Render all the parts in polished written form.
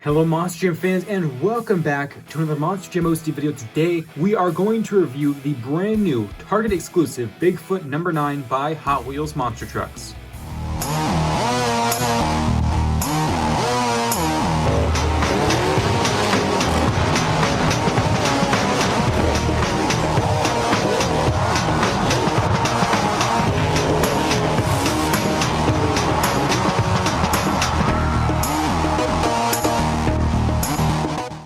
Hello Monster Jam fans and welcome back to another Monster Jam OC video. Today we are going to review the brand new Target exclusive Bigfoot number 9 by Hot Wheels Monster Trucks.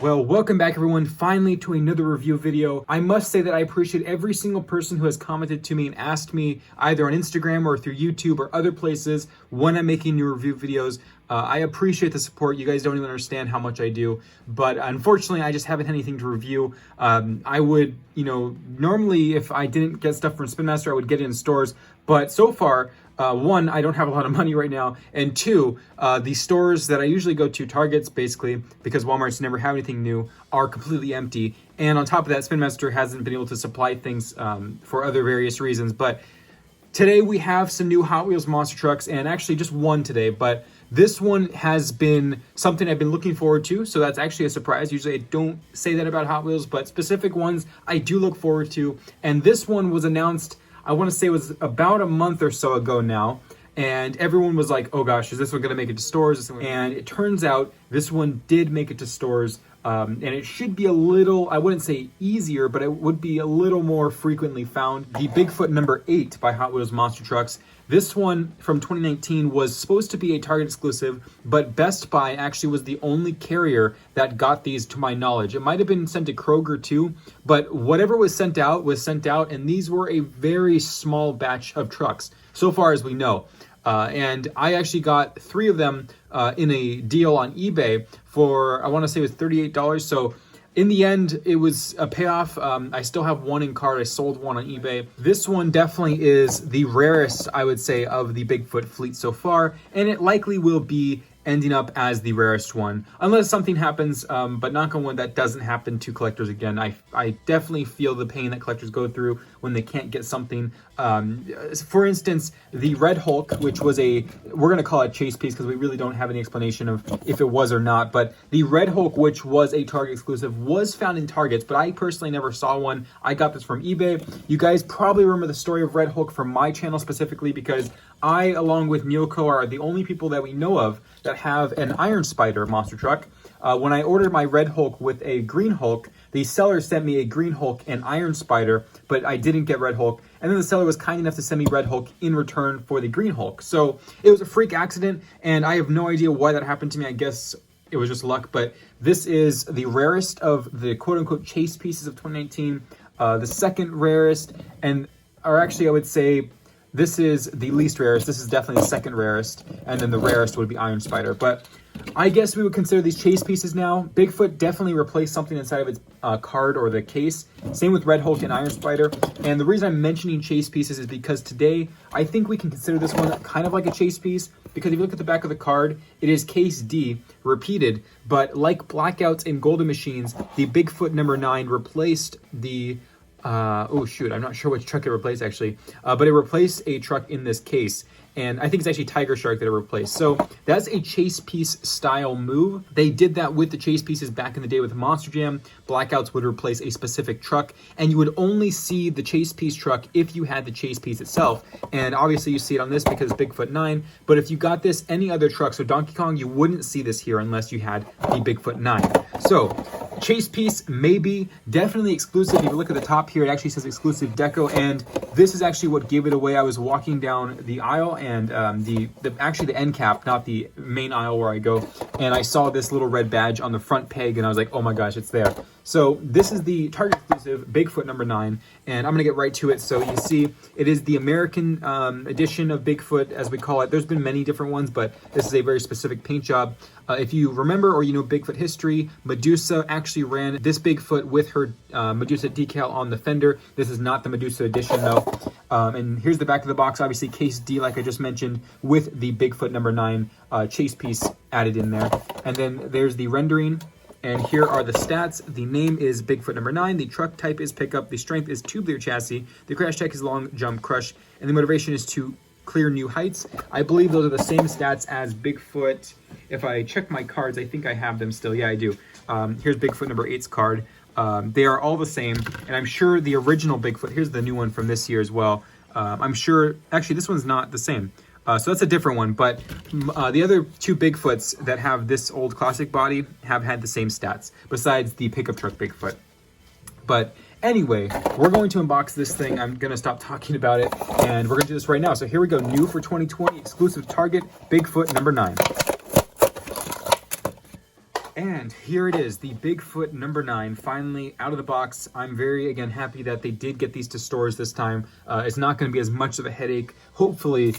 Well, welcome back everyone, finally to another review video. I must say that I appreciate every single person who has commented to me and asked me either on Instagram or through YouTube or other places when I'm making new review videos. I appreciate the support. You guys don't even understand how much I do, but unfortunately I just haven't had anything to review. I would, normally if I didn't get stuff from Spin Master, I would get it in stores, but so far, one, I don't have a lot of money right now, and two, the stores that I usually go to, Targets basically, because Walmart's never have anything new, are completely empty. And on top of that, Spin Master hasn't been able to supply things for other various reasons. But today we have some new Hot Wheels monster trucks, and actually just one today, but this one has been something I've been looking forward to, so that's actually a surprise. Usually I don't say that about Hot Wheels, but specific ones I do look forward to. And this one was announced, I want to say it was about a month or so ago now, and everyone was like, oh gosh, is this one going to make it to stores? And it turns out this one did make it to stores, and it should be a little, I wouldn't say easier, but it would be a little more frequently found. The Bigfoot number 8 by Hot Wheels Monster Trucks. This one from 2019 was supposed to be a Target exclusive, but Best Buy actually was the only carrier that got these to my knowledge. It might have been sent to Kroger too, but whatever was sent out, and these were a very small batch of trucks, so far as we know. And I actually got 3 of them in a deal on eBay for, I want to say it was $38. So in the end, it was a payoff. I still have one in cart. I sold one on eBay. This one definitely is the rarest, I would say, of the Bigfoot fleet so far, and it likely will be ending up as the rarest one, unless something happens, but knock on wood, that doesn't happen to collectors again. I definitely feel the pain that collectors go through when they can't get something. For instance, the Red Hulk, which was we're going to call it chase piece because we really don't have any explanation of if it was or not, but the Red Hulk, which was a Target exclusive, was found in Targets, but I personally never saw one. I got this from eBay. You guys probably remember the story of Red Hulk from my channel specifically because I, along with Myoko, are the only people that we know of that have an Iron Spider monster truck. When I ordered my Red Hulk with a Green Hulk, the seller sent me a Green Hulk and Iron Spider, but I didn't get Red Hulk. And then the seller was kind enough to send me Red Hulk in return for the Green Hulk. So it was a freak accident, and I have no idea why that happened to me. I guess it was just luck, but this is the rarest of the quote-unquote chase pieces of 2019, the second rarest, or actually I would say this is the least rarest. This is definitely the second rarest, and then the rarest would be Iron Spider. But I guess we would consider these chase pieces now. Bigfoot definitely replaced something inside of its card or the case. Same with Red Hulk and Iron Spider. And the reason I'm mentioning chase pieces is because today I think we can consider this one kind of like a chase piece, because if you look at the back of the card, it is case D, repeated, but like Blackouts and Golden Machines, the Bigfoot number 9 replaced the oh shoot, I'm not sure which truck it replaced actually, but it replaced a truck in this case, and I think it's actually Tiger Shark that it replaced. So that's a chase piece style move. They did that with the chase pieces back in the day with Monster Jam. Blackouts would replace a specific truck, and you would only see the chase piece truck if you had the chase piece itself. And obviously you see it on this because it's Bigfoot 9, but if you got this any other truck, so Donkey Kong, you wouldn't see this here unless you had the Bigfoot 9. So chase piece, maybe, definitely exclusive. If you look at the top here, it actually says exclusive deco, and this is actually what gave it away. I was walking down the aisle, and actually the end cap, not the main aisle where I go, and I saw this little red badge on the front peg, and I was like, oh my gosh, it's there. So this is the Target exclusive Bigfoot number 9, and I'm gonna get right to it. So you see, it is the American edition of Bigfoot, as we call it. There's been many different ones, but this is a very specific paint job. If you remember or you know Bigfoot history, Medusa actually ran this Bigfoot with her Medusa decal on the fender. This is not the Medusa edition though. And here's the back of the box, obviously case D like I just mentioned, with the Bigfoot number 9 chase piece added in there. And then there's the rendering. And here are the stats. The name is Bigfoot number 9. The truck type is pickup. The strength is tubular chassis. The crash tech is long jump crush. And the motivation is to clear new heights. I believe those are the same stats as Bigfoot. If I check my cards, I think I have them still. Yeah, I do. Here's Bigfoot number 8's card. They are all the same, and I'm sure the original Bigfoot, here's the new one from this year as well. I'm sure, actually this one's not the same. So that's a different one, but the other two Bigfoots that have this old classic body have had the same stats, besides the pickup truck Bigfoot. But anyway, we're going to unbox this thing. I'm going to stop talking about it, and we're going to do this right now. So here we go, new for 2020, exclusive Target, Bigfoot number 9. And here it is, the Bigfoot number 9, finally out of the box. I'm very, again, happy that they did get these to stores this time. It's not going to be as much of a headache, hopefully,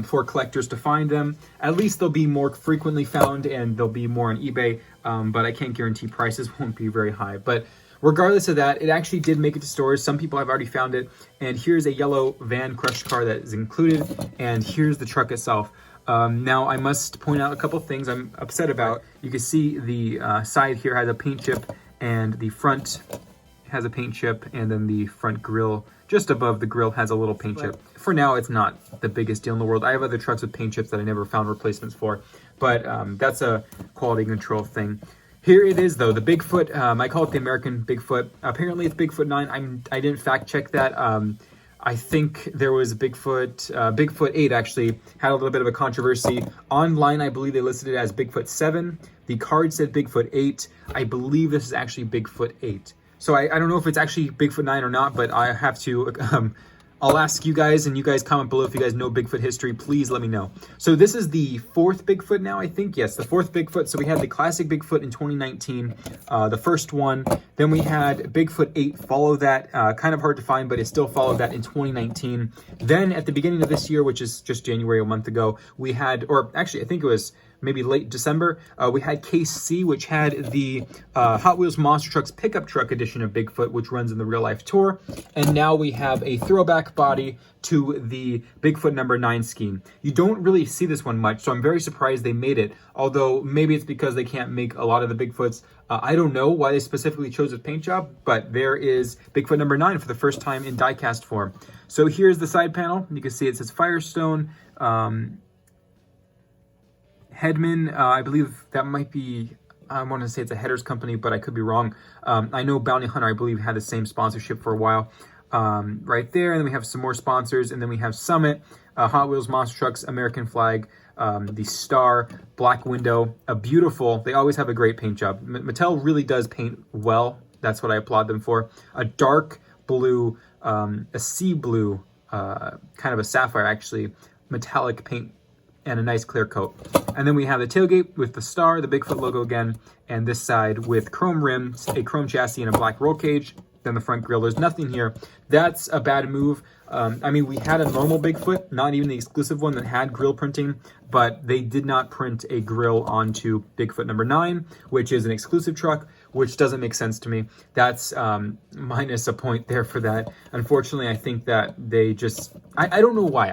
for collectors to find them. At least they'll be more frequently found, and they'll be more on eBay, but I can't guarantee prices won't be very high. But regardless of that, it actually did make it to stores. Some people have already found it. And here's a yellow van crushed car that is included, and here's the truck itself. Now, I must point out a couple things I'm upset about. You can see the side here has a paint chip, and the front has a paint chip, and then the front grille, just above the grille, has a little paint chip. For now, it's not the biggest deal in the world. I have other trucks with paint chips that I never found replacements for, but that's a quality control thing. Here it is, though, the Bigfoot. I call it the American Bigfoot. Apparently, it's Bigfoot 9. I didn't fact check that. I think there was a Bigfoot 8 actually had a little bit of a controversy. Online, I believe they listed it as Bigfoot 7. The card said Bigfoot 8. I believe this is actually Bigfoot 8. So I don't know if it's actually Bigfoot 9 or not, but I have to, I'll ask you guys, and you guys comment below if you guys know Bigfoot history. Please let me know. So this is the 4th Bigfoot now, I think. Yes, the 4th Bigfoot. So we had the classic Bigfoot in 2019, the first one. Then we had Bigfoot 8 follow that. Kind of hard to find, but it still followed that in 2019. Then at the beginning of this year, which is just January, a month ago, we had, or actually I think it was maybe late December, we had Case C, which had the Hot Wheels Monster Trucks pickup truck edition of Bigfoot, which runs in the real life tour. And now we have a throwback body to the Bigfoot number 9 scheme. You don't really see this one much, so I'm very surprised they made it, although maybe it's because they can't make a lot of the Bigfoots. I don't know why they specifically chose a paint job, but there is Bigfoot number 9 for the first time in die-cast form. So here's the side panel. You can see it says Firestone, Headman, I believe that might be, I want to say it's a Headers company, but I could be wrong. I know Bounty Hunter, I believe, had the same sponsorship for a while. Right there, and then we have some more sponsors, and then we have Summit, Hot Wheels Monster Trucks, American flag, the Star, Black Window, a beautiful, they always have a great paint job. Mattel really does paint well. That's what I applaud them for. A dark blue, a sea blue, kind of a sapphire actually, metallic paint, and a nice clear coat. And then we have the tailgate with the Star, the Bigfoot logo again, and this side with chrome rims, a chrome chassis, and a black roll cage. Then the front grille, there's nothing here. That's a bad move. I mean, we had a normal Bigfoot, not even the exclusive one that had grill printing, but they did not print a grill onto Bigfoot number 9, which is an exclusive truck, which doesn't make sense to me. That's minus a point there for that. Unfortunately, I think that they just, I don't know why.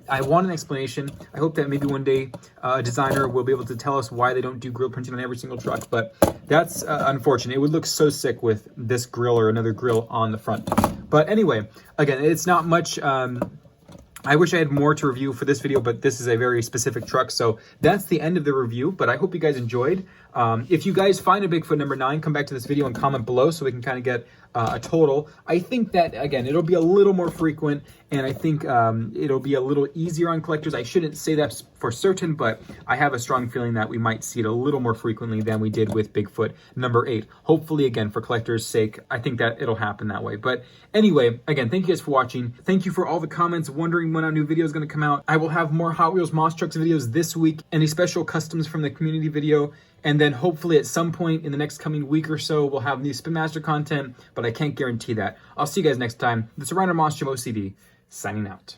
I want an explanation. I hope that maybe one day a designer will be able to tell us why they don't do grill printing on every single truck, but that's unfortunate. It would look so sick with this grill or another grill on the front. But anyway, again, it's not much. I wish I had more to review for this video, but this is a very specific truck. So that's the end of the review, but I hope you guys enjoyed. If you guys find a Bigfoot number 9, come back to this video and comment below so we can kind of get a total. I think that, again, it'll be a little more frequent, and I think it'll be a little easier on collectors. I shouldn't say that for certain, but I have a strong feeling that we might see it a little more frequently than we did with Bigfoot number 8. Hopefully, again, for collectors' sake, I think that it'll happen that way. But anyway, again, thank you guys for watching. Thank you for all the comments wondering when our new video is going to come out. I will have more Hot Wheels Monster Trucks videos this week, and a special customs from the community video. And then hopefully at some point in the next coming week or so, we'll have new Spin Master content, but I can't guarantee that. I'll see you guys next time. This is Ryan Monster OCD, signing out.